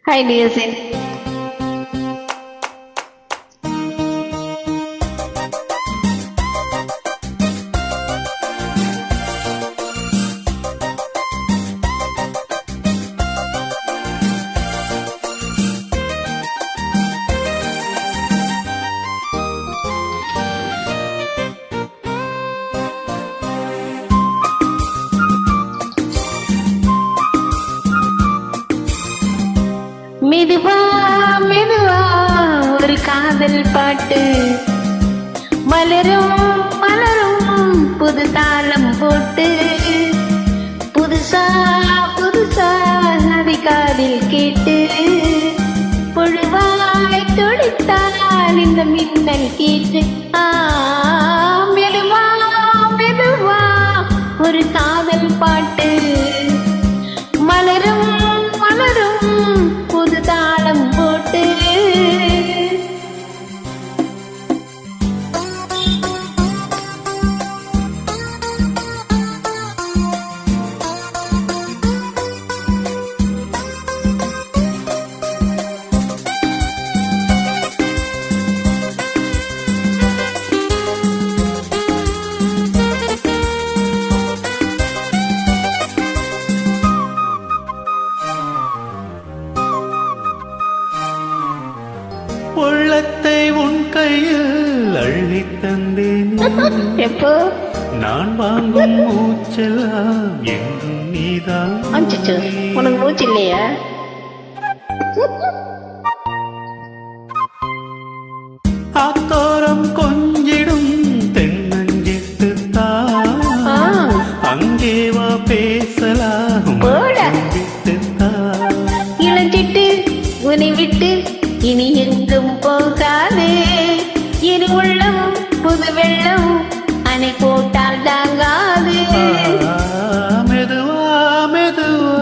Hi, Niacin. மெதுவா மெதுவா ஒரு காதல் பாட்டு மலரும் மலரும் புது தாளம் போட்டு புதுசா புதுசா நதி காதில் கேட்டு புழுவாய் துடித்தால் இந்த மின்னல் கேட்டு மெதுவா மெதுவா ஒரு காதல் பாட்டு மலரும் மலரும் புது தாளம் போட்டு உள்ளத்தை உன் கையில் அள்ளி தந்தேன். எப்போ நான் வாங்கும் மூச்செல்லாம் என்றும் நீதான். உனக்கு மூச்சு இல்லையா? ஆத்தோரம் கொஞ்சிடும் தென்னஞ்சிட்டு தான் அங்கே வா பேசலாம். இளஞ்சிட்டு உன்னை விட்டு இனி எங்கும் போகாது இரு உள்ளம் புது வெள்ளம் அணை போட்டால் தாங்காது. மெதுவா மெதுவா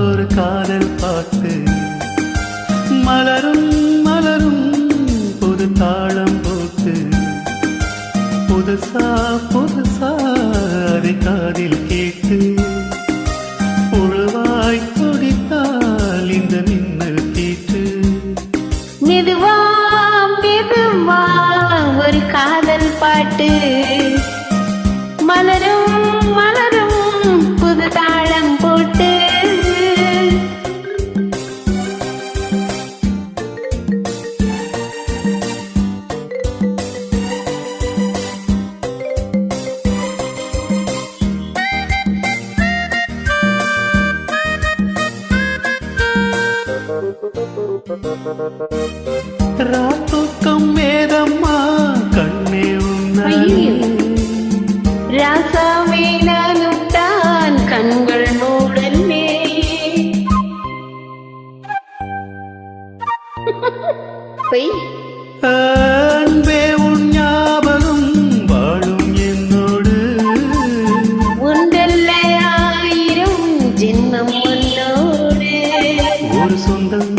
ஒரு காதல் பாட்டு மலரும் மலரும் புது தாளம் போட்டு புதுசா புதுசா அதை காதில் கேட்டு புழுவாய் துடித்தால் இந்த மின்னல் தீட்டு. மெதுவா மெதுவா ஒரு காதல் பாட்டு மலரும் மலரும் புது தாளம் போட்டு ராத்துக்கம் வேதம்மா கண்ணே ராசாவே நானும் தான் கண்கள் மூடலே. அன்பே உன் ஞாபகம் வாழும் என்னோடு உண்டல்ல ஆயிரம் ஜென்மம் உன்னோடு ஒரு சொந்தம்